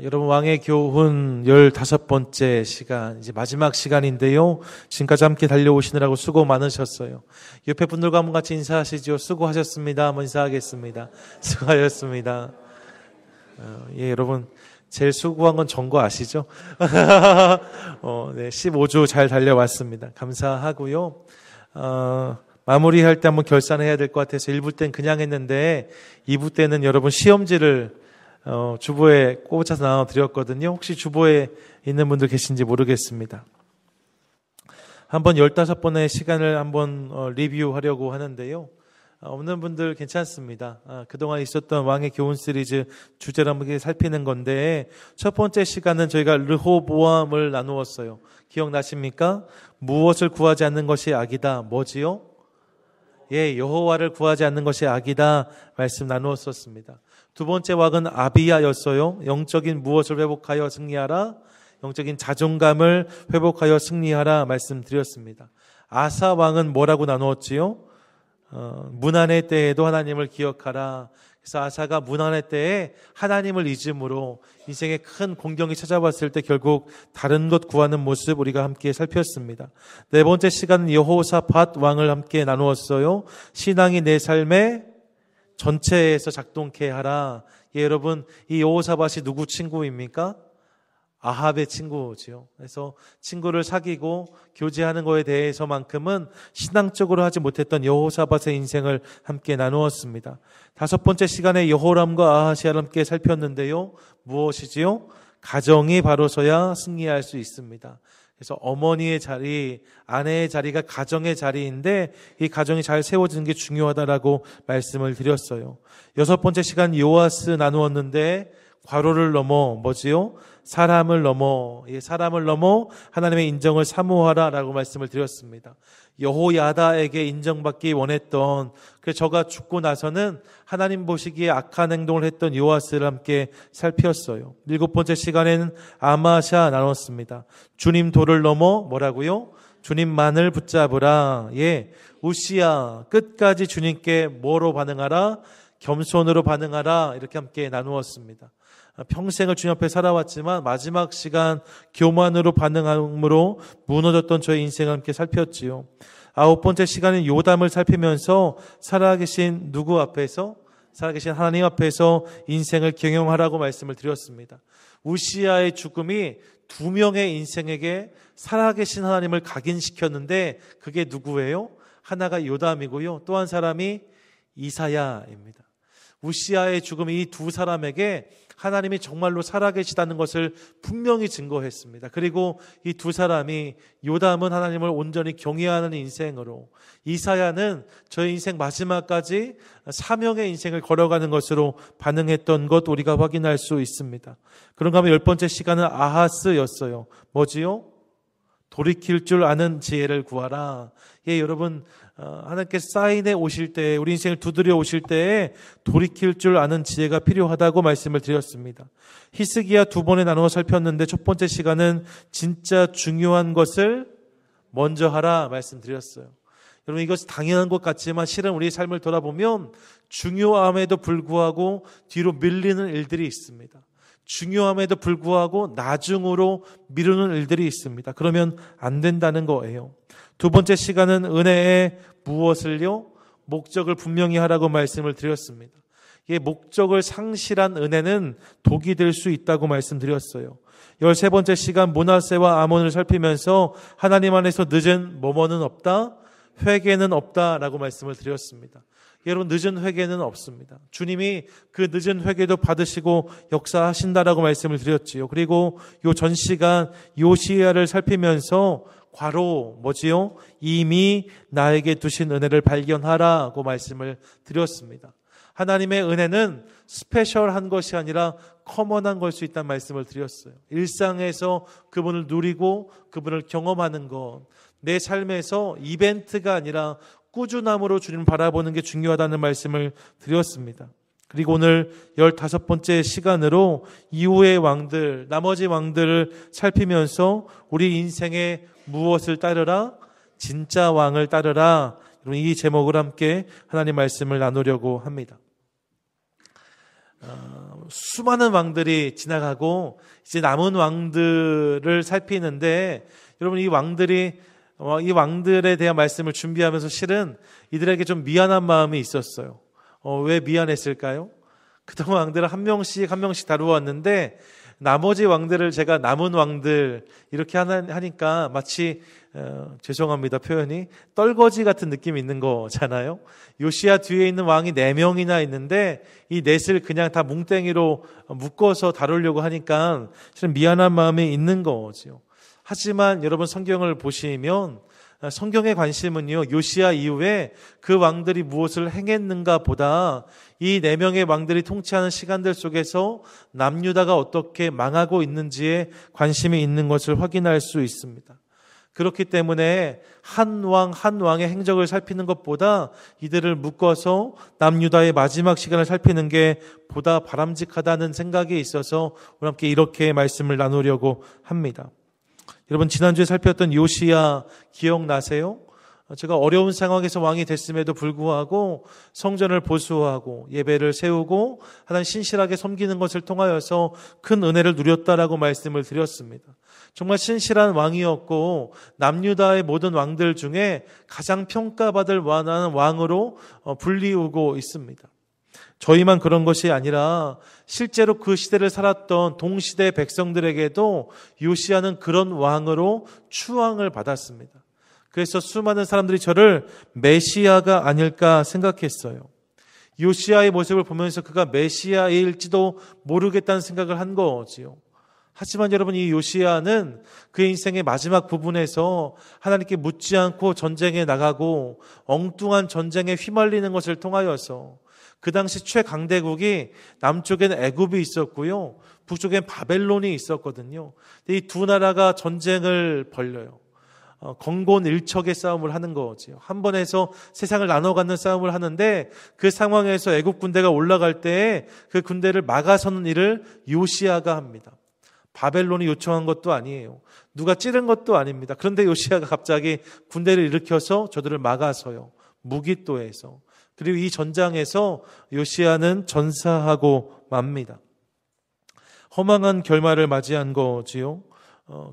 여러분 왕의 교훈 15번째 시간, 이제 마지막 시간인데요. 지금까지 함께 달려오시느라고 수고 많으셨어요. 옆에 분들과 한번 같이 인사하시죠. 수고하셨습니다. 한번 인사하겠습니다. 수고하셨습니다. 예, 여러분 제일 수고한 건 전 거 아시죠? 네, 15주 잘 달려왔습니다. 감사하고요. 마무리할 때 한번 결산해야 될 것 같아서 1부 때는 그냥 했는데 2부 때는 여러분 시험지를 주보에 꽂아서 나눠드렸거든요. 혹시 주보에 있는 분들 계신지 모르겠습니다. 한번 15번의 시간을 한번 리뷰하려고 하는데요. 없는 분들 괜찮습니다. 그동안 있었던 왕의 교훈 시리즈 주제를 한번 살피는 건데, 첫 번째 시간은 저희가 르호보암을 나누었어요. 기억나십니까? 무엇을 구하지 않는 것이 악이다. 뭐지요? 예, 여호와를 구하지 않는 것이 악이다. 말씀 나누었었습니다. 두 번째 왕은 아비야였어요. 영적인 무엇을 회복하여 승리하라. 영적인 자존감을 회복하여 승리하라 말씀드렸습니다. 아사 왕은 뭐라고 나누었지요? 문안의 때에도 하나님을 기억하라. 그래서 아사가 문안의 때에 하나님을 잊음으로 인생에 큰 공경이 찾아왔을 때 결국 다른 것 구하는 모습 우리가 함께 살폈습니다. 네 번째 시간은 여호사밧 왕을 함께 나누었어요. 신앙이 내 삶의 전체에서 작동케 하라. 예, 여러분, 이 여호사밧이 누구 친구입니까? 아합의 친구지요. 그래서 친구를 사귀고 교제하는 거에 대해서만큼은 신앙적으로 하지 못했던 여호사밧의 인생을 함께 나누었습니다. 다섯 번째 시간에 여호람과 아하시아를 함께 살폈는데요. 무엇이지요? 가정이 바로서야 승리할 수 있습니다. 그래서 어머니의 자리, 아내의 자리가 가정의 자리인데 이 가정이 잘 세워지는 게 중요하다라고 말씀을 드렸어요. 여섯 번째 시간 요아스 나누었는데 과로를 넘어 뭐지요? 사람을 넘어 하나님의 인정을 사모하라라고 말씀을 드렸습니다. 여호야다에게 인정받기 원했던, 그래서 저가 죽고 나서는 하나님 보시기에 악한 행동을 했던 요아스를 함께 살폈어요. 일곱 번째 시간에는 아마샤 나눴습니다. 주님 도를 넘어 뭐라고요? 주님만을 붙잡으라. 예, 우시야 끝까지 주님께 뭐로 반응하라? 겸손으로 반응하라. 이렇게 함께 나누었습니다. 평생을 주님 앞에 살아왔지만 마지막 시간 교만으로 반응함으로 무너졌던 저의 인생을 함께 살폈지요. 아홉 번째 시간은 요담을 살피면서 살아계신 누구 앞에서? 살아계신 하나님 앞에서 인생을 경영하라고 말씀을 드렸습니다. 우시야의 죽음이 두 명의 인생에게 살아계신 하나님을 각인시켰는데 그게 누구예요? 하나가 요담이고요. 또 한 사람이 이사야입니다. 우시야의 죽음이 이 두 사람에게 하나님이 정말로 살아계시다는 것을 분명히 증거했습니다. 그리고 이 두 사람이 요담은 하나님을 온전히 경외하는 인생으로, 이사야는 저의 인생 마지막까지 사명의 인생을 걸어가는 것으로 반응했던 것 우리가 확인할 수 있습니다. 그런가 하면 열 번째 시간은 아하스였어요. 뭐지요? 돌이킬 줄 아는 지혜를 구하라. 예, 여러분, 하나님께서 사인해 오실 때, 우리 인생을 두드려 오실 때에 돌이킬 줄 아는 지혜가 필요하다고 말씀을 드렸습니다. 히스기야 두 번에 나누어 살폈는데 첫 번째 시간은 진짜 중요한 것을 먼저 하라 말씀드렸어요. 여러분, 이것이 당연한 것 같지만 실은 우리의 삶을 돌아보면 중요함에도 불구하고 뒤로 밀리는 일들이 있습니다. 중요함에도 불구하고 나중으로 미루는 일들이 있습니다. 그러면 안 된다는 거예요. 두 번째 시간은 은혜의 무엇을요? 목적을 분명히 하라고 말씀을 드렸습니다. 이 목적을 상실한 은혜는 독이 될 수 있다고 말씀드렸어요. 13번째 시간 므낫세와 아몬을 살피면서 하나님 안에서 늦은 뭐뭐는 없다, 회개는 없다라고 말씀을 드렸습니다. 여러분, 늦은 회개는 없습니다. 주님이 그 늦은 회개도 받으시고 역사하신다라고 말씀을 드렸지요. 그리고 요 전 시간 요시야를 살피면서 과로 뭐지요? 이미 나에게 두신 은혜를 발견하라고 말씀을 드렸습니다. 하나님의 은혜는 스페셜한 것이 아니라 커먼한 걸 수 있다는 말씀을 드렸어요. 일상에서 그분을 누리고 그분을 경험하는 것, 내 삶에서 이벤트가 아니라 꾸준함으로 주님을 바라보는 게 중요하다는 말씀을 드렸습니다. 그리고 오늘 15번째 시간으로 이후의 왕들, 나머지 왕들을 살피면서 우리 인생의 무엇을 따르라? 진짜 왕을 따르라. 이 제목을 함께 하나님 말씀을 나누려고 합니다. 수많은 왕들이 지나가고 이제 남은 왕들을 살피는데, 여러분 이 왕들에 대한 말씀을 준비하면서 실은 이들에게 좀 미안한 마음이 있었어요. 왜 미안했을까요? 그동안 왕들을 한 명씩 다루었는데 나머지 왕들을 제가 남은 왕들 이렇게 하니까 마치 죄송합니다 표현이 떨거지 같은 느낌이 있는 거잖아요. 요시야 뒤에 있는 왕이 4명이나 있는데 이 넷을 그냥 다 뭉땡이로 묶어서 다루려고 하니까 실은 미안한 마음이 있는 거죠. 하지만 여러분 성경을 보시면 성경의 관심은요, 요시야 이후에 그 왕들이 무엇을 행했는가 보다 이 4명의 왕들이 통치하는 시간들 속에서 남유다가 어떻게 망하고 있는지에 관심이 있는 것을 확인할 수 있습니다. 그렇기 때문에 한 왕의 행적을 살피는 것보다 이들을 묶어서 남유다의 마지막 시간을 살피는 게 보다 바람직하다는 생각이 있어서 우리 함께 이렇게 말씀을 나누려고 합니다. 여러분 지난주에 살폈던 요시야 기억나세요? 제가 어려운 상황에서 왕이 됐음에도 불구하고 성전을 보수하고 예배를 세우고 하나님 신실하게 섬기는 것을 통하여서 큰 은혜를 누렸다라고 말씀을 드렸습니다. 정말 신실한 왕이었고 남유다의 모든 왕들 중에 가장 평가받을 만한 왕으로 불리우고 있습니다. 저희만 그런 것이 아니라 실제로 그 시대를 살았던 동시대 백성들에게도 요시야는 그런 왕으로 추앙을 받았습니다. 그래서 수많은 사람들이 저를 메시아가 아닐까 생각했어요. 요시야의 모습을 보면서 그가 메시아일지도 모르겠다는 생각을 한 거지요. 하지만 여러분 이 요시야는 그의 인생의 마지막 부분에서 하나님께 묻지 않고 전쟁에 나가고 엉뚱한 전쟁에 휘말리는 것을 통하여서 그 당시 최강대국이 남쪽엔 애굽이 있었고요. 북쪽엔 바벨론이 있었거든요. 이 두 나라가 전쟁을 벌려요. 건곤일척의 싸움을 하는 거지요. 한 번에서 세상을 나눠 갖는 싸움을 하는데 그 상황에서 애굽 군대가 올라갈 때 그 군대를 막아서는 일을 요시야가 합니다. 바벨론이 요청한 것도 아니에요. 누가 찌른 것도 아닙니다. 그런데 요시야가 갑자기 군대를 일으켜서 저들을 막아서요. 무기또에서. 그리고 이 전장에서 요시야는 전사하고 맙니다. 허망한 결말을 맞이한 거지요.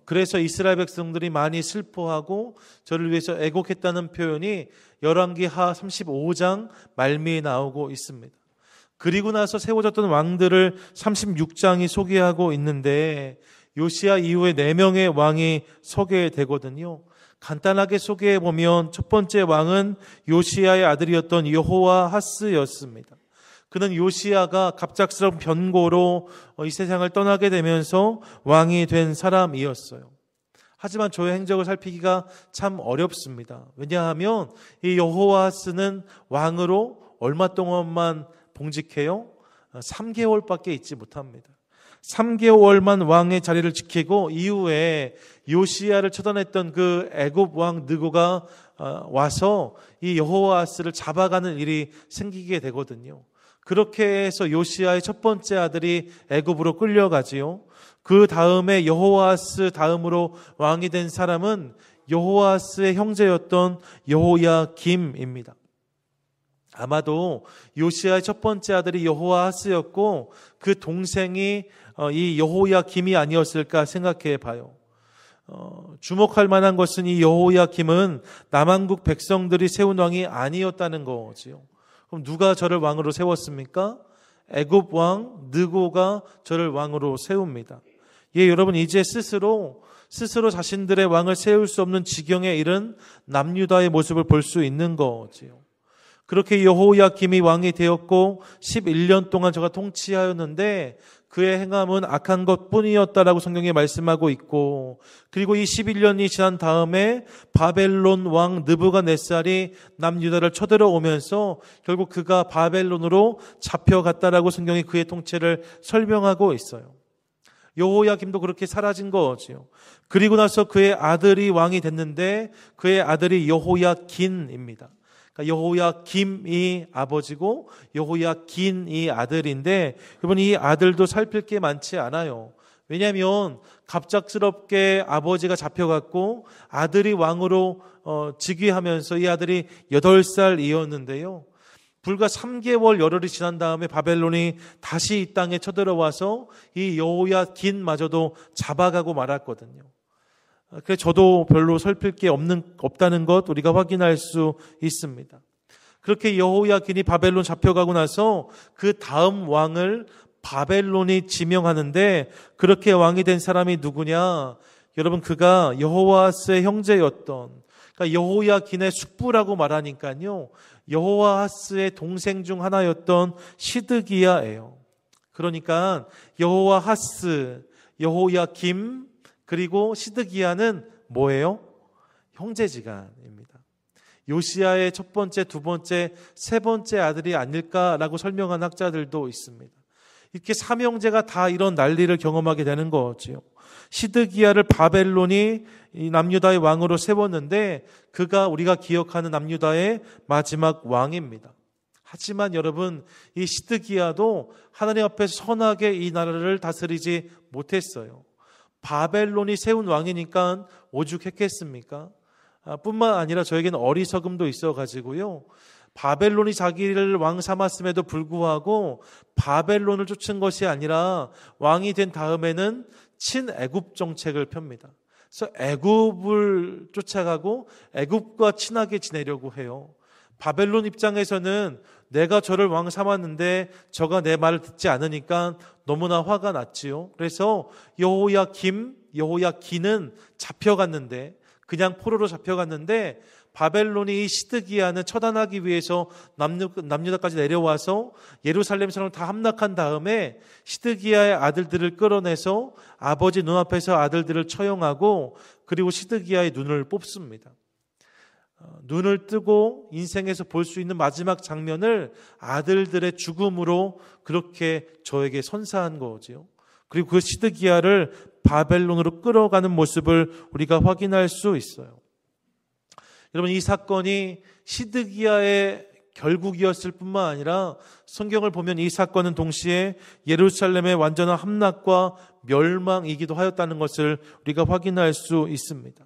그래서 이스라엘 백성들이 많이 슬퍼하고 저를 위해서 애곡했다는 표현이 열왕기하 35장 말미에 나오고 있습니다. 그리고 나서 세워졌던 왕들을 36장이 소개하고 있는데 요시야 이후에 4명의 왕이 소개되거든요. 간단하게 소개해보면 첫 번째 왕은 요시야의 아들이었던 여호와하스였습니다. 그는 요시야가 갑작스러운 변고로 이 세상을 떠나게 되면서 왕이 된 사람이었어요. 하지만 저의 행적을 살피기가 참 어렵습니다. 왜냐하면 이 여호와하스는 왕으로 얼마 동안만 봉직해요? 3개월밖에 있지 못합니다. 3개월만 왕의 자리를 지키고 이후에 요시야를 처단했던 그 애굽 왕 느고가 와서 이 여호와하스를 잡아가는 일이 생기게 되거든요. 그렇게 해서 요시야의 첫 번째 아들이 애굽으로 끌려가지요. 그 다음에 여호와하스 다음으로 왕이 된 사람은 여호와하스의 형제였던 여호야김입니다. 아마도 요시야의 첫 번째 아들이 여호와하스였고 그 동생이 이 여호야김이 아니었을까 생각해 봐요. 주목할 만한 것은 이 여호야김은 남한국 백성들이 세운 왕이 아니었다는 거지요. 그럼 누가 저를 왕으로 세웠습니까? 애굽 왕 느고가 저를 왕으로 세웁니다. 예, 여러분 이제 스스로 자신들의 왕을 세울 수 없는 지경에 이른 남유다의 모습을 볼 수 있는 거지요. 그렇게 여호야김이 왕이 되었고 11년 동안 저가 통치하였는데 그의 행함은 악한 것뿐이었다라고 성경에 말씀하고 있고, 그리고 이 11년이 지난 다음에 바벨론 왕 느부갓네살이 남유다를 쳐들어오면서 결국 그가 바벨론으로 잡혀갔다라고 성경이 그의 통치를 설명하고 있어요. 여호야김도 그렇게 사라진 거지요. 그리고 나서 그의 아들이 왕이 됐는데 그의 아들이 여호야긴입니다. 여호야김이 아버지고 여호야긴이 아들인데 여러분 이 아들도 살필 게 많지 않아요. 왜냐하면 갑작스럽게 아버지가 잡혀갔고 아들이 왕으로 즉위하면서 이 아들이 8살이었는데요. 불과 3개월 열흘이 지난 다음에 바벨론이 다시 이 땅에 쳐들어와서 이 여호야긴마저도 잡아가고 말았거든요. 그래서 저도 별로 살필 게 없다는 것 우리가 확인할 수 있습니다. 그렇게 여호야긴이 바벨론 잡혀가고 나서 그 다음 왕을 바벨론이 지명하는데, 그렇게 왕이 된 사람이 누구냐? 여러분, 그가 여호아스의 형제였던, 그러니까 여호야긴의 숙부라고 말하니까요, 여호아스의 동생 중 하나였던 시드기야예요. 그러니까 여호아스, 여호야김, 그리고 시드기야는 뭐예요? 형제지간입니다. 요시야의 첫 번째, 두 번째, 세 번째 아들이 아닐까라고 설명한 학자들도 있습니다. 이렇게 삼형제가 다 이런 난리를 경험하게 되는 거지요. 시드기야를 바벨론이 남유다의 왕으로 세웠는데, 그가 우리가 기억하는 남유다의 마지막 왕입니다. 하지만 여러분, 이 시드기야도 하나님 앞에서 선하게 이 나라를 다스리지 못했어요. 바벨론이 세운 왕이니까 오죽했겠습니까? 뿐만 아니라 저에게는 어리석음도 있어가지고요, 바벨론이 자기를 왕 삼았음에도 불구하고 바벨론을 쫓은 것이 아니라 왕이 된 다음에는 친애굽 정책을 펴니다. 그래서 애굽을 쫓아가고 애굽과 친하게 지내려고 해요. 바벨론 입장에서는 내가 저를 왕 삼았는데 저가 내 말을 듣지 않으니까 너무나 화가 났지요. 그래서 여호야긴은 잡혀갔는데, 그냥 포로로 잡혀갔는데, 바벨론이 이 시드기야는 처단하기 위해서 남유다까지 내려와서 예루살렘 사람을 다 함락한 다음에 시드기야의 아들들을 끌어내서 아버지 눈앞에서 아들들을 처형하고, 그리고 시드기야의 눈을 뽑습니다. 눈을 뜨고 인생에서 볼 수 있는 마지막 장면을 아들들의 죽음으로 그렇게 저에게 선사한 거지요. 그리고 그 시드기야를 바벨론으로 끌어가는 모습을 우리가 확인할 수 있어요. 여러분, 이 사건이 시드기야의 결국이었을 뿐만 아니라 성경을 보면 이 사건은 동시에 예루살렘의 완전한 함락과 멸망이기도 하였다는 것을 우리가 확인할 수 있습니다.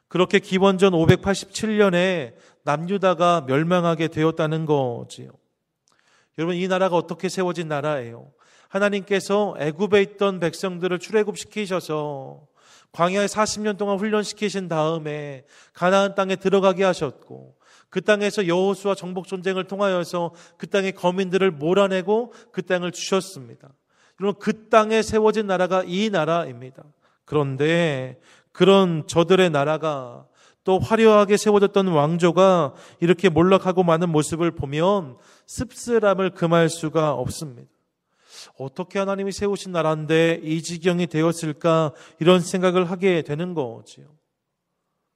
그렇게 기원전 587년에 남유다가 멸망하게 되었다는 거지요. 여러분, 이 나라가 어떻게 세워진 나라예요? 하나님께서 애굽에 있던 백성들을 출애굽시키셔서 광야에 40년 동안 훈련시키신 다음에 가나안 땅에 들어가게 하셨고, 그 땅에서 여호수아 정복 전쟁을 통하여서 그 땅의 거민들을 몰아내고 그 땅을 주셨습니다. 여러분, 그 땅에 세워진 나라가 이 나라입니다. 그런데 그런 저들의 나라가, 또 화려하게 세워졌던 왕조가 이렇게 몰락하고 마는 모습을 보면 씁쓸함을 금할 수가 없습니다. 어떻게 하나님이 세우신 나라인데 이 지경이 되었을까, 이런 생각을 하게 되는 거지요.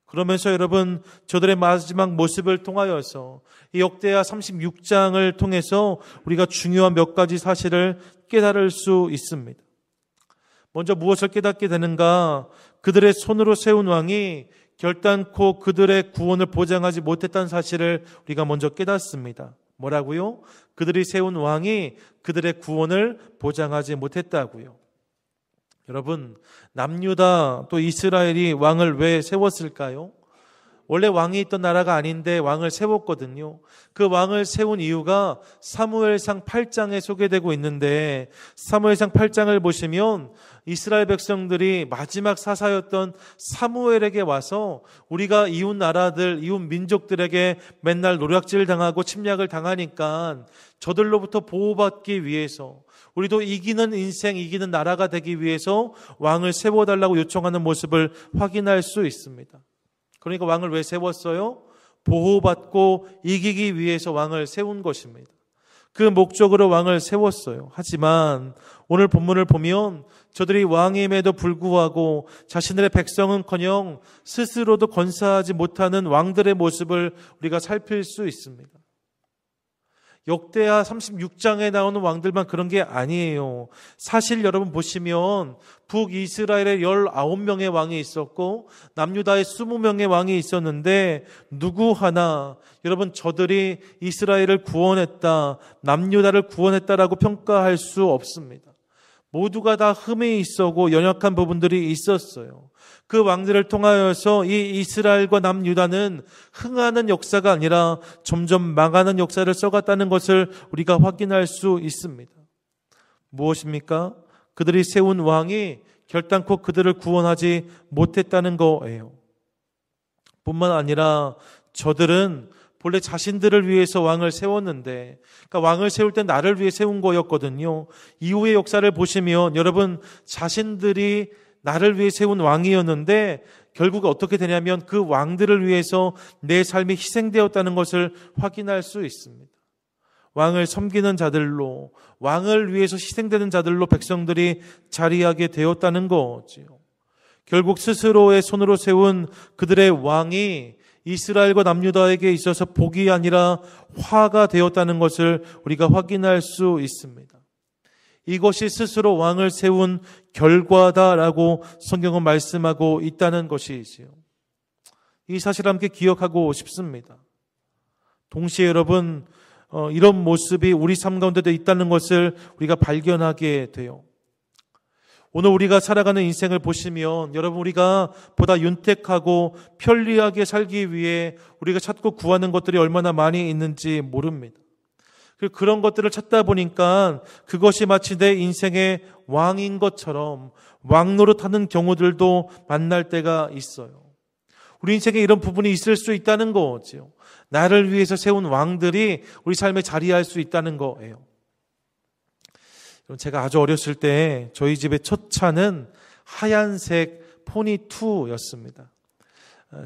그러면서 여러분, 저들의 마지막 모습을 통하여서 이 역대하 36장을 통해서 우리가 중요한 몇 가지 사실을 깨달을 수 있습니다. 먼저 무엇을 깨닫게 되는가? 그들의 손으로 세운 왕이 결단코 그들의 구원을 보장하지 못했다는 사실을 우리가 먼저 깨닫습니다. 뭐라고요? 그들이 세운 왕이 그들의 구원을 보장하지 못했다고요. 여러분, 남유다 또 이스라엘이 왕을 왜 세웠을까요? 원래 왕이 있던 나라가 아닌데 왕을 세웠거든요. 그 왕을 세운 이유가 사무엘상 8장에 소개되고 있는데, 사무엘상 8장을 보시면 이스라엘 백성들이 마지막 사사였던 사무엘에게 와서 우리가 이웃 나라들, 이웃 민족들에게 맨날 노략질 당하고 침략을 당하니까 저들로부터 보호받기 위해서, 우리도 이기는 인생, 이기는 나라가 되기 위해서 왕을 세워달라고 요청하는 모습을 확인할 수 있습니다. 그러니까 왕을 왜 세웠어요? 보호받고 이기기 위해서 왕을 세운 것입니다. 그 목적으로 왕을 세웠어요. 하지만 오늘 본문을 보면 저들이 왕임에도 불구하고 자신들의 백성은커녕 스스로도 건사하지 못하는 왕들의 모습을 우리가 살필 수 있습니다. 역대하 36장에 나오는 왕들만 그런 게 아니에요. 사실 여러분 보시면 북이스라엘에 19명의 왕이 있었고 남유다에 20명의 왕이 있었는데, 누구 하나 여러분 저들이 이스라엘을 구원했다, 남유다를 구원했다라고 평가할 수 없습니다. 모두가 다 흠이 있었고 연약한 부분들이 있었어요. 그 왕들을 통하여서 이 이스라엘과 남유다는 흥하는 역사가 아니라 점점 망하는 역사를 써갔다는 것을 우리가 확인할 수 있습니다. 무엇입니까? 그들이 세운 왕이 결단코 그들을 구원하지 못했다는 거예요. 뿐만 아니라 저들은 본래 자신들을 위해서 왕을 세웠는데, 그러니까 왕을 세울 때 나를 위해 세운 거였거든요. 이후의 역사를 보시면 여러분, 자신들이 나를 위해 세운 왕이었는데 결국 어떻게 되냐면 그 왕들을 위해서 내 삶이 희생되었다는 것을 확인할 수 있습니다. 왕을 섬기는 자들로, 왕을 위해서 희생되는 자들로 백성들이 자리하게 되었다는 거지요. 결국 스스로의 손으로 세운 그들의 왕이 이스라엘과 남유다에게 있어서 복이 아니라 화가 되었다는 것을 우리가 확인할 수 있습니다. 이것이 스스로 왕을 세운 결과다라고 성경은 말씀하고 있다는 것이지요. 이 사실을 함께 기억하고 싶습니다. 동시에 여러분, 이런 모습이 우리 삶 가운데도 있다는 것을 우리가 발견하게 돼요. 오늘 우리가 살아가는 인생을 보시면 여러분, 우리가 보다 윤택하고 편리하게 살기 위해 우리가 찾고 구하는 것들이 얼마나 많이 있는지 모릅니다. 그런 것들을 찾다 보니까 그것이 마치 내 인생의 왕인 것처럼 왕노릇하는 경우들도 만날 때가 있어요. 우리 인생에 이런 부분이 있을 수 있다는 거죠. 나를 위해서 세운 왕들이 우리 삶에 자리할 수 있다는 거예요. 제가 아주 어렸을 때 저희 집의 첫 차는 하얀색 포니2였습니다.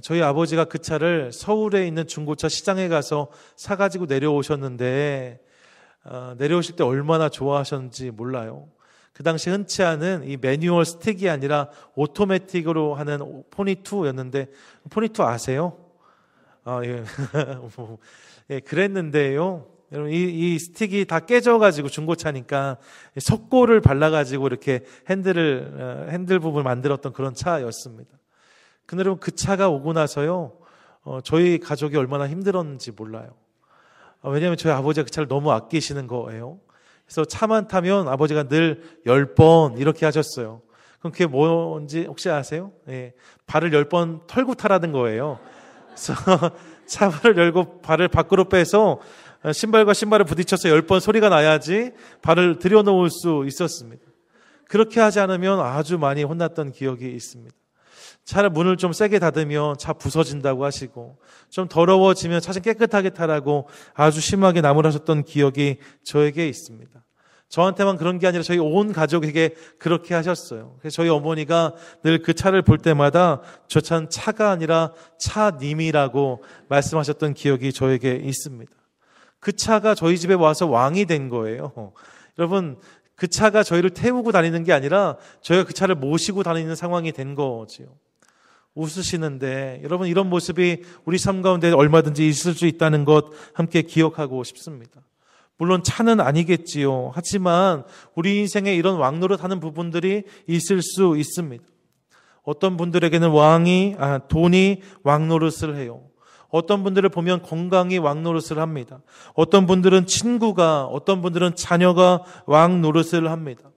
저희 아버지가 그 차를 서울에 있는 중고차 시장에 가서 사가지고 내려오셨는데 내려오실 때 얼마나 좋아하셨는지 몰라요. 그 당시 흔치 않은 이 매뉴얼 스틱이 아니라 오토매틱으로 하는 포니2였는데, 포니2 아세요? 예. 예, 그랬는데요. 여러분, 이 스틱이 다 깨져가지고 중고차니까 석고를 발라가지고 이렇게 핸들 부분을 만들었던 그런 차였습니다. 근데 여러분, 그 차가 오고 나서요, 저희 가족이 얼마나 힘들었는지 몰라요. 왜냐하면 저희 아버지가 그 차를 너무 아끼시는 거예요. 그래서 차만 타면 아버지가 늘 10번 이렇게 하셨어요. 그럼 그게 뭔지 혹시 아세요? 예, 발을 10번 털고 타라는 거예요. 그래서 차문을 열고 발을 밖으로 빼서 신발과 신발을 부딪혀서 10번 소리가 나야지 발을 들여놓을 수 있었습니다. 그렇게 하지 않으면 아주 많이 혼났던 기억이 있습니다. 차를 문을 좀 세게 닫으면 차 부서진다고 하시고, 좀 더러워지면 차 좀 깨끗하게 타라고 아주 심하게 나무라셨던 기억이 저에게 있습니다. 저한테만 그런 게 아니라 저희 온 가족에게 그렇게 하셨어요. 그래서 저희 어머니가 늘 그 차를 볼 때마다 저 차는 차가 아니라 차님이라고 말씀하셨던 기억이 저에게 있습니다. 그 차가 저희 집에 와서 왕이 된 거예요. 여러분, 그 차가 저희를 태우고 다니는 게 아니라 저희가 그 차를 모시고 다니는 상황이 된 거지요. 웃으시는데 여러분, 이런 모습이 우리 삶 가운데 얼마든지 있을 수 있다는 것 함께 기억하고 싶습니다. 물론 차는 아니겠지요. 하지만 우리 인생에 이런 왕노릇하는 부분들이 있을 수 있습니다. 어떤 분들에게는 돈이 왕노릇을 해요. 어떤 분들을 보면 건강이 왕노릇을 합니다. 어떤 분들은 친구가, 어떤 분들은 자녀가 왕노릇을 합니다.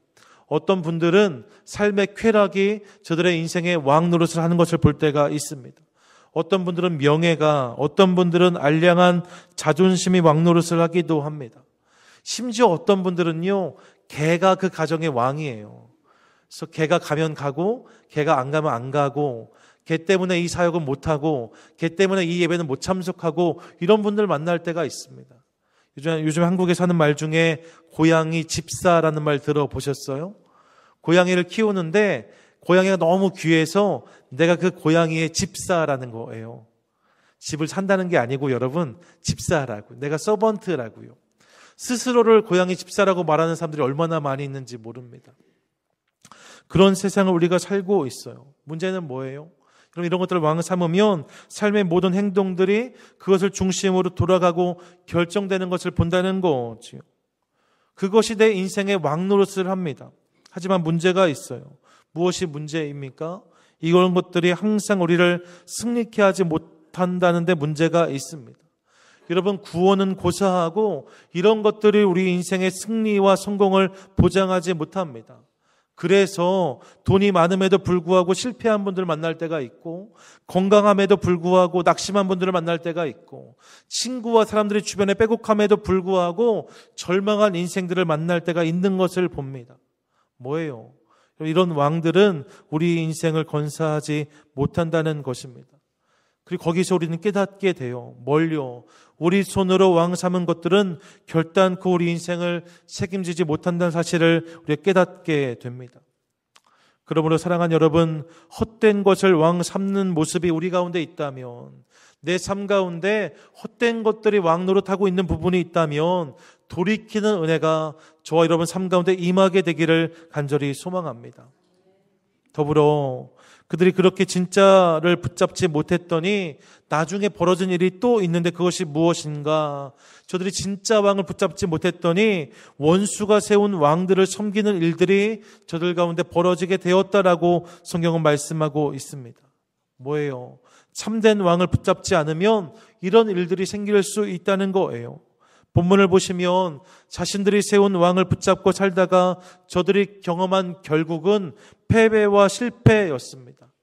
어떤 분들은 삶의 쾌락이 저들의 인생의 왕노릇을 하는 것을 볼 때가 있습니다. 어떤 분들은 명예가, 어떤 분들은 알량한 자존심이 왕노릇을 하기도 합니다. 심지어 어떤 분들은요, 개가 그 가정의 왕이에요. 그래서 개가 가면 가고, 개가 안 가면 안 가고, 개 때문에 이 사역은 못하고, 개 때문에 이 예배는 못 참석하고, 이런 분들 만날 때가 있습니다. 요즘 한국에 사는 말 중에 고양이 집사라는 말 들어보셨어요? 고양이를 키우는데 고양이가 너무 귀해서 내가 그 고양이의 집사라는 거예요. 집을 산다는 게 아니고 여러분, 집사라고, 내가 서번트라고요. 스스로를 고양이 집사라고 말하는 사람들이 얼마나 많이 있는지 모릅니다. 그런 세상을 우리가 살고 있어요. 문제는 뭐예요? 그럼 이런 것들을 왕 삼으면 삶의 모든 행동들이 그것을 중심으로 돌아가고 결정되는 것을 본다는 거지요. 그것이 내 인생의 왕노릇을 합니다. 하지만 문제가 있어요. 무엇이 문제입니까? 이런 것들이 항상 우리를 승리케 하지 못한다는 데 문제가 있습니다. 여러분, 구원은 고사하고 이런 것들이 우리 인생의 승리와 성공을 보장하지 못합니다. 그래서 돈이 많음에도 불구하고 실패한 분들을 만날 때가 있고, 건강함에도 불구하고 낙심한 분들을 만날 때가 있고, 친구와 사람들이 주변에 빼곡함에도 불구하고 절망한 인생들을 만날 때가 있는 것을 봅니다. 뭐예요? 이런 왕들은 우리 인생을 건사하지 못한다는 것입니다. 그리고 거기서 우리는 깨닫게 돼요. 뭘요? 우리 손으로 왕 삼은 것들은 결단코 우리 인생을 책임지지 못한다는 사실을 우리가 깨닫게 됩니다. 그러므로 사랑하는 여러분, 헛된 것을 왕 삼는 모습이 우리 가운데 있다면, 내 삶 가운데 헛된 것들이 왕 노릇하고 있는 부분이 있다면 돌이키는 은혜가 저와 여러분 삶 가운데 임하게 되기를 간절히 소망합니다. 더불어 그들이 그렇게 진짜를 붙잡지 못했더니 나중에 벌어진 일이 또 있는데 그것이 무엇인가? 저들이 진짜 왕을 붙잡지 못했더니 원수가 세운 왕들을 섬기는 일들이 저들 가운데 벌어지게 되었다라고 성경은 말씀하고 있습니다. 뭐예요? 참된 왕을 붙잡지 않으면 이런 일들이 생길 수 있다는 거예요. 본문을 보시면 자신들이 세운 왕을 붙잡고 살다가 저들이 경험한 결국은 패배와 실패였습니다.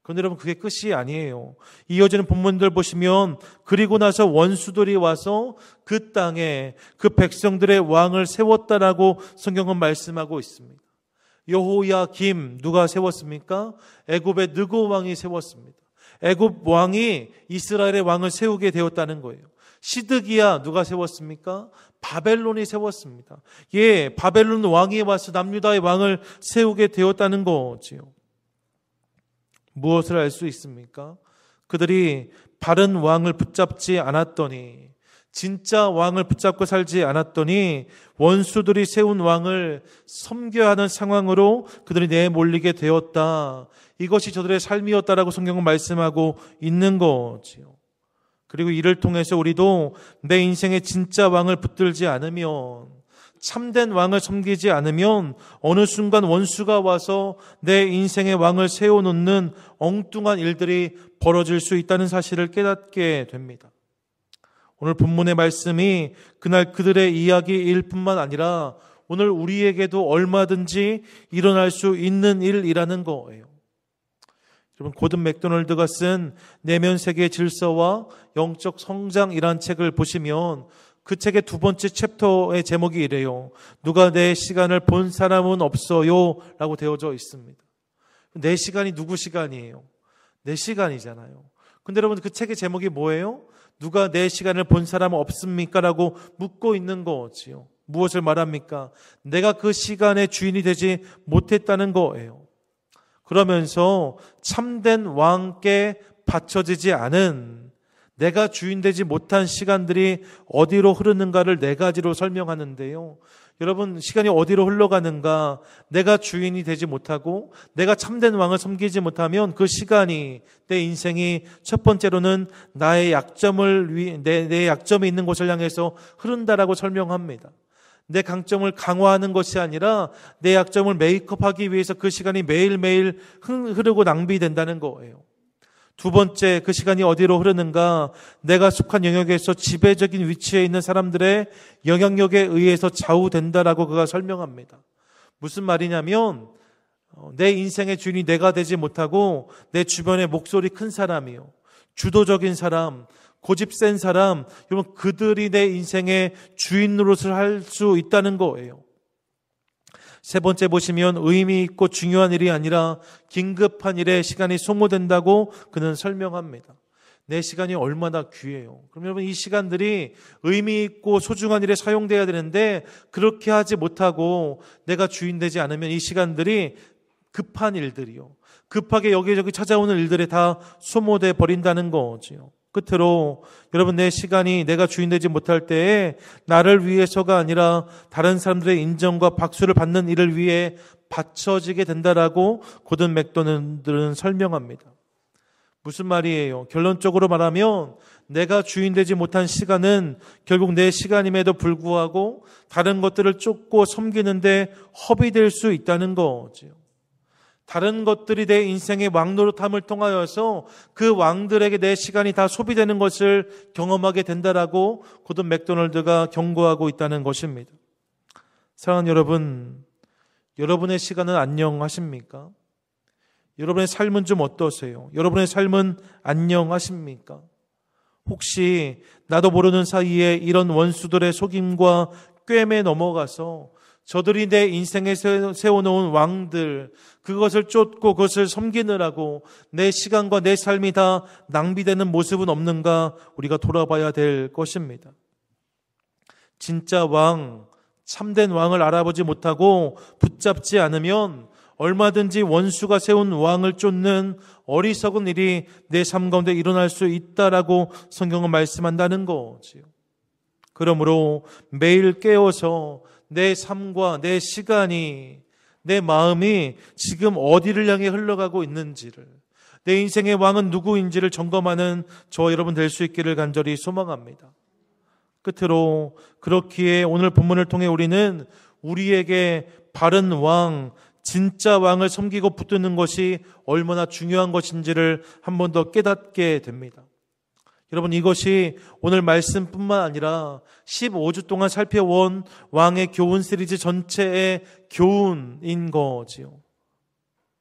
그런데 여러분, 그게 끝이 아니에요. 이어지는 본문들 보시면 그리고 나서 원수들이 와서 그 땅에 그 백성들의 왕을 세웠다라고 성경은 말씀하고 있습니다. 여호야김 누가 세웠습니까? 애굽의 느고 왕이 세웠습니다. 애굽 왕이 이스라엘의 왕을 세우게 되었다는 거예요. 시드기야 누가 세웠습니까? 바벨론이 세웠습니다. 예, 바벨론 왕이 와서 남유다의 왕을 세우게 되었다는 거지요. 무엇을 알 수 있습니까? 그들이 바른 왕을 붙잡지 않았더니, 진짜 왕을 붙잡고 살지 않았더니 원수들이 세운 왕을 섬겨야 하는 상황으로 그들이 내몰리게 되었다. 이것이 저들의 삶이었다라고 성경은 말씀하고 있는 거지요. 그리고 이를 통해서 우리도 내 인생의 진짜 왕을 붙들지 않으면, 참된 왕을 섬기지 않으면 어느 순간 원수가 와서 내 인생의 왕을 세워놓는 엉뚱한 일들이 벌어질 수 있다는 사실을 깨닫게 됩니다. 오늘 본문의 말씀이 그날 그들의 이야기일 뿐만 아니라 오늘 우리에게도 얼마든지 일어날 수 있는 일이라는 거예요. 여러분, 고든 맥도널드가 쓴 내면 세계의 질서와 영적 성장이라는 책을 보시면 그 책의 두 번째 챕터의 제목이 이래요. 누가 내 시간을 본 사람은 없어요 라고 되어져 있습니다. 내 시간이 누구 시간이에요? 내 시간이잖아요. 근데 여러분, 그 책의 제목이 뭐예요? 누가 내 시간을 본 사람은 없습니까? 라고 묻고 있는 거지요. 무엇을 말합니까? 내가 그 시간의 주인이 되지 못했다는 거예요. 그러면서 참된 왕께 바쳐지지 않은, 내가 주인 되지 못한 시간들이 어디로 흐르는가를 네 가지로 설명하는데요. 여러분, 시간이 어디로 흘러가는가? 내가 주인이 되지 못하고 내가 참된 왕을 섬기지 못하면 그 시간이, 내 인생이 첫 번째로는 나의 약점을 내 약점이 있는 곳을 향해서 흐른다라고 설명합니다. 내 강점을 강화하는 것이 아니라 내 약점을 메이크업하기 위해서 그 시간이 매일매일 흐르고 낭비된다는 거예요. 두 번째, 그 시간이 어디로 흐르는가? 내가 속한 영역에서 지배적인 위치에 있는 사람들의 영향력에 의해서 좌우된다라고 그가 설명합니다. 무슨 말이냐면 내 인생의 주인이 내가 되지 못하고 내 주변에 목소리 큰 사람이요, 주도적인 사람, 고집 센 사람, 여러분, 그들이 내 인생의 주인 노릇을 할 수 있다는 거예요. 세 번째 보시면 의미 있고 중요한 일이 아니라 긴급한 일에 시간이 소모된다고 그는 설명합니다. 내 시간이 얼마나 귀해요. 그럼 여러분, 이 시간들이 의미 있고 소중한 일에 사용돼야 되는데 그렇게 하지 못하고 내가 주인 되지 않으면 이 시간들이 급한 일들이요, 급하게 여기저기 찾아오는 일들에 다 소모돼 버린다는 거지요. 끝으로 여러분, 내 시간이 내가 주인 되지 못할 때에 나를 위해서가 아니라 다른 사람들의 인정과 박수를 받는 일을 위해 바쳐지게 된다라고 고든 맥도날드는 설명합니다. 무슨 말이에요? 결론적으로 말하면 내가 주인 되지 못한 시간은 결국 내 시간임에도 불구하고 다른 것들을 쫓고 섬기는데 허비 될 수 있다는 거죠. 다른 것들이 내 인생의 왕노릇함을 통하여서 그 왕들에게 내 시간이 다 소비되는 것을 경험하게 된다라고 고든 맥도날드가 경고하고 있다는 것입니다. 사랑하는 여러분, 여러분의 시간은 안녕하십니까? 여러분의 삶은 좀 어떠세요? 여러분의 삶은 안녕하십니까? 혹시 나도 모르는 사이에 이런 원수들의 속임과 꿰매 넘어가서 저들이 내 인생에 세워놓은 왕들, 그것을 쫓고 그것을 섬기느라고 내 시간과 내 삶이 다 낭비되는 모습은 없는가 우리가 돌아봐야 될 것입니다. 진짜 왕, 참된 왕을 알아보지 못하고 붙잡지 않으면 얼마든지 원수가 세운 왕을 쫓는 어리석은 일이 내 삶 가운데 일어날 수 있다라고 성경은 말씀한다는 거지요. 그러므로 매일 깨어서 내 삶과 내 시간이, 내 마음이 지금 어디를 향해 흘러가고 있는지를, 내 인생의 왕은 누구인지를 점검하는 저와 여러분 될 수 있기를 간절히 소망합니다. 끝으로 그렇기에 오늘 본문을 통해 우리는 우리에게 바른 왕, 진짜 왕을 섬기고 붙드는 것이 얼마나 중요한 것인지를 한 번 더 깨닫게 됩니다. 여러분, 이것이 오늘 말씀뿐만 아니라 15주 동안 살펴온 왕의 교훈 시리즈 전체의 교훈인 거지요.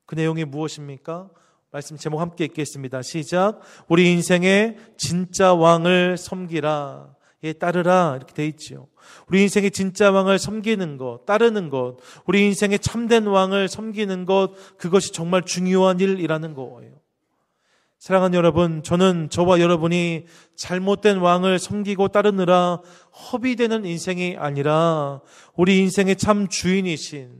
그 내용이 무엇입니까? 말씀 제목 함께 읽겠습니다. 시작. 우리 인생의 진짜 왕을 섬기라. 예, 따르라. 이렇게 돼 있지요. 우리 인생의 진짜 왕을 섬기는 것, 따르는 것, 우리 인생의 참된 왕을 섬기는 것, 그것이 정말 중요한 일이라는 거예요. 사랑하는 여러분, 저는 저와 여러분이 잘못된 왕을 섬기고 따르느라 허비되는 인생이 아니라 우리 인생의 참 주인이신,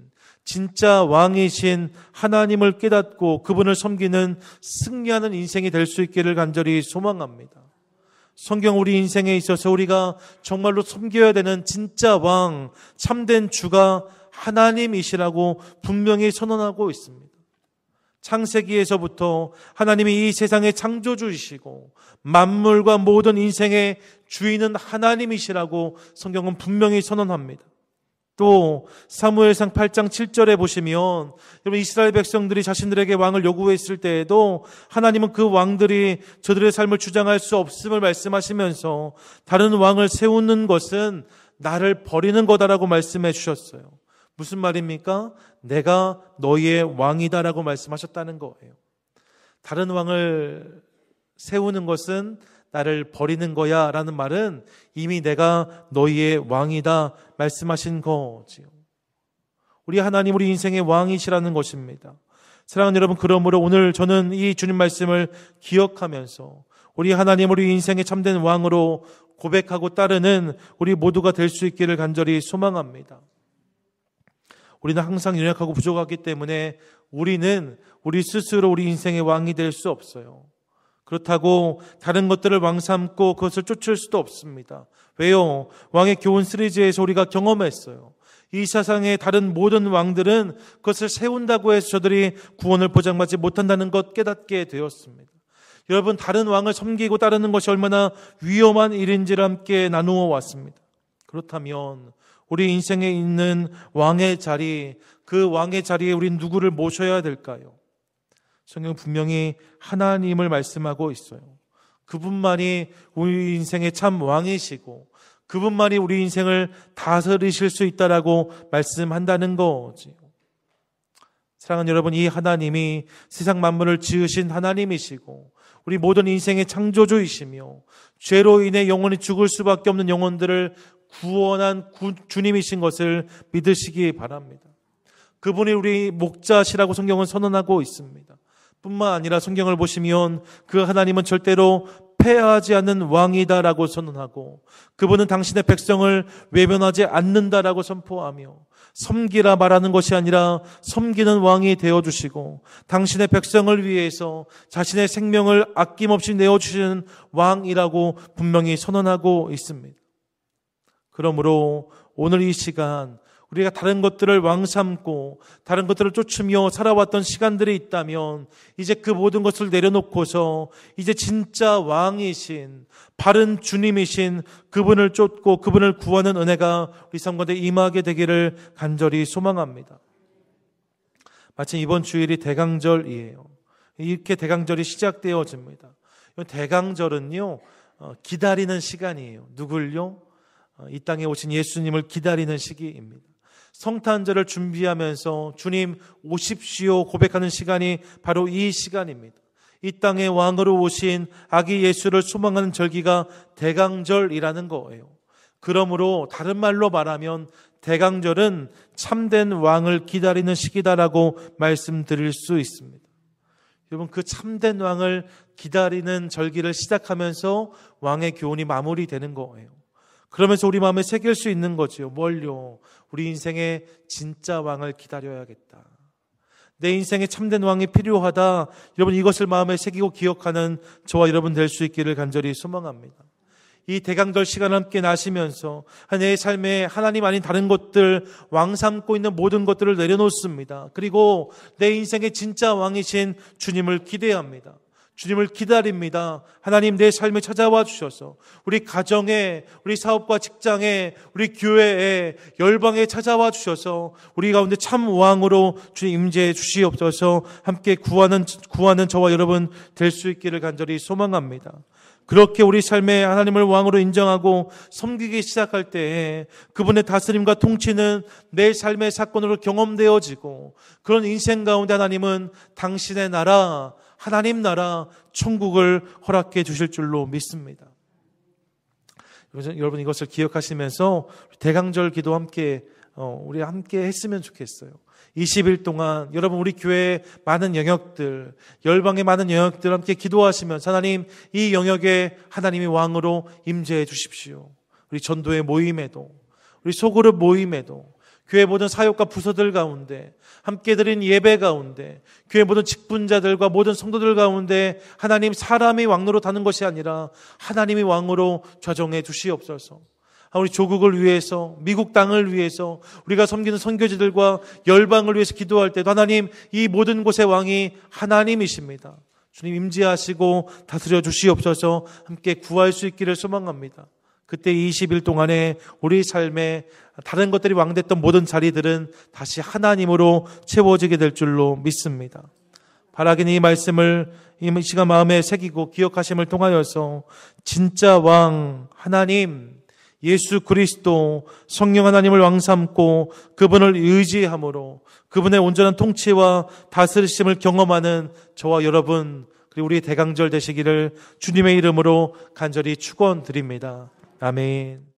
진짜 왕이신 하나님을 깨닫고 그분을 섬기는 승리하는 인생이 될 수 있기를 간절히 소망합니다. 성경 우리 인생에 있어서 우리가 정말로 섬겨야 되는 진짜 왕, 참된 주가 하나님이시라고 분명히 선언하고 있습니다. 창세기에서부터 하나님이 이 세상의 창조주이시고 만물과 모든 인생의 주인은 하나님이시라고 성경은 분명히 선언합니다. 또 사무엘상 8장 7절에 보시면 여러분 이스라엘 백성들이 자신들에게 왕을 요구했을 때에도 하나님은 그 왕들이 저들의 삶을 주장할 수 없음을 말씀하시면서 다른 왕을 세우는 것은 나를 버리는 거다라고 말씀해 주셨어요. 무슨 말입니까? 내가 너희의 왕이다라고 말씀하셨다는 거예요. 다른 왕을 세우는 것은 나를 버리는 거야 라는 말은 이미 내가 너희의 왕이다 말씀하신 거지요. 우리 하나님 우리 인생의 왕이시라는 것입니다. 사랑하는 여러분, 그러므로 오늘 저는 이 주님 말씀을 기억하면서 우리 하나님 우리 인생의 참된 왕으로 고백하고 따르는 우리 모두가 될 수 있기를 간절히 소망합니다. 우리는 항상 연약하고 부족하기 때문에 우리는 우리 스스로 우리 인생의 왕이 될 수 없어요. 그렇다고 다른 것들을 왕 삼고 그것을 쫓을 수도 없습니다. 왜요? 왕의 교훈 시리즈에서 우리가 경험했어요. 이 세상의 다른 모든 왕들은 그것을 세운다고 해서 저들이 구원을 보장받지 못한다는 것 깨닫게 되었습니다. 여러분, 다른 왕을 섬기고 따르는 것이 얼마나 위험한 일인지를 함께 나누어 왔습니다. 그렇다면 우리 인생에 있는 왕의 자리, 그 왕의 자리에 우린 누구를 모셔야 될까요? 성경 분명히 하나님을 말씀하고 있어요. 그분만이 우리 인생의 참 왕이시고 그분만이 우리 인생을 다스리실 수 있다라고 말씀한다는 거지요. 사랑하는 여러분, 이 하나님이 세상 만물을 지으신 하나님이시고 우리 모든 인생의 창조주이시며 죄로 인해 영원히 죽을 수밖에 없는 영혼들을 구원한 주님이신 것을 믿으시기 바랍니다. 그분이 우리 목자시라고 성경은 선언하고 있습니다. 뿐만 아니라 성경을 보시면 그 하나님은 절대로 패하지 않는 왕이다라고 선언하고 그분은 당신의 백성을 외면하지 않는다라고 선포하며 섬기라 말하는 것이 아니라 섬기는 왕이 되어주시고 당신의 백성을 위해서 자신의 생명을 아낌없이 내어주시는 왕이라고 분명히 선언하고 있습니다. 그러므로 오늘 이 시간 우리가 다른 것들을 왕 삼고 다른 것들을 쫓으며 살아왔던 시간들이 있다면 이제 그 모든 것을 내려놓고서 이제 진짜 왕이신 바른 주님이신 그분을 쫓고 그분을 구하는 은혜가 우리 삶 가운데 임하게 되기를 간절히 소망합니다. 마침 이번 주일이 대강절이에요. 이렇게 대강절이 시작되어집니다. 대강절은요, 기다리는 시간이에요. 누굴요? 이 땅에 오신 예수님을 기다리는 시기입니다. 성탄절을 준비하면서 주님 오십시오 고백하는 시간이 바로 이 시간입니다. 이 땅에 왕으로 오신 아기 예수를 소망하는 절기가 대강절이라는 거예요. 그러므로 다른 말로 말하면 대강절은 참된 왕을 기다리는 시기다라고 말씀드릴 수 있습니다. 여러분, 그 참된 왕을 기다리는 절기를 시작하면서 왕의 교훈이 마무리되는 거예요. 그러면서 우리 마음에 새길 수 있는 거죠. 뭘요? 우리 인생에 진짜 왕을 기다려야겠다. 내 인생에 참된 왕이 필요하다. 여러분, 이것을 마음에 새기고 기억하는 저와 여러분 될 수 있기를 간절히 소망합니다. 이 대강절 시간을 함께 나시면서 내 삶에 하나님 아닌 다른 것들, 왕 삼고 있는 모든 것들을 내려놓습니다. 그리고 내 인생의 진짜 왕이신 주님을 기대합니다. 주님을 기다립니다. 하나님, 내 삶에 찾아와 주셔서 우리 가정에, 우리 사업과 직장에, 우리 교회에, 열방에 찾아와 주셔서 우리 가운데 참 왕으로 주님 임재해 주시옵소서. 함께 구하는 저와 여러분 될 수 있기를 간절히 소망합니다. 그렇게 우리 삶에 하나님을 왕으로 인정하고 섬기기 시작할 때에 그분의 다스림과 통치는 내 삶의 사건으로 경험되어지고, 그런 인생 가운데 하나님은 당신의 나라, 하나님 나라, 천국을 허락해 주실 줄로 믿습니다. 여러분, 이것을 기억하시면서 대강절 기도 우리 함께 했으면 좋겠어요. 20일 동안 여러분, 우리 교회의 많은 영역들, 열방의 많은 영역들 함께 기도하시면서 하나님, 이 영역에 하나님이 왕으로 임재해 주십시오. 우리 전도의 모임에도, 우리 소그룹 모임에도, 교회 모든 사역과 부서들 가운데, 함께 드린 예배 가운데, 교회 모든 직분자들과 모든 성도들 가운데 하나님, 사람이 왕으로 타는 것이 아니라 하나님이 왕으로 좌정해 주시옵소서. 우리 조국을 위해서, 미국 땅을 위해서, 우리가 섬기는 선교지들과 열방을 위해서 기도할 때도 하나님, 이 모든 곳의 왕이 하나님이십니다. 주님 임재하시고 다스려 주시옵소서. 함께 구할 수 있기를 소망합니다. 그때 20일 동안에 우리 삶에 다른 것들이 왕됐던 모든 자리들은 다시 하나님으로 채워지게 될 줄로 믿습니다. 바라기는 이 말씀을 이 시간 마음에 새기고 기억하심을 통하여서 진짜 왕 하나님, 예수 그리스도 성령 하나님을 왕 삼고 그분을 의지함으로 그분의 온전한 통치와 다스리심을 경험하는 저와 여러분, 그리고 우리 대강절 되시기를 주님의 이름으로 간절히 축원드립니다. 아멘.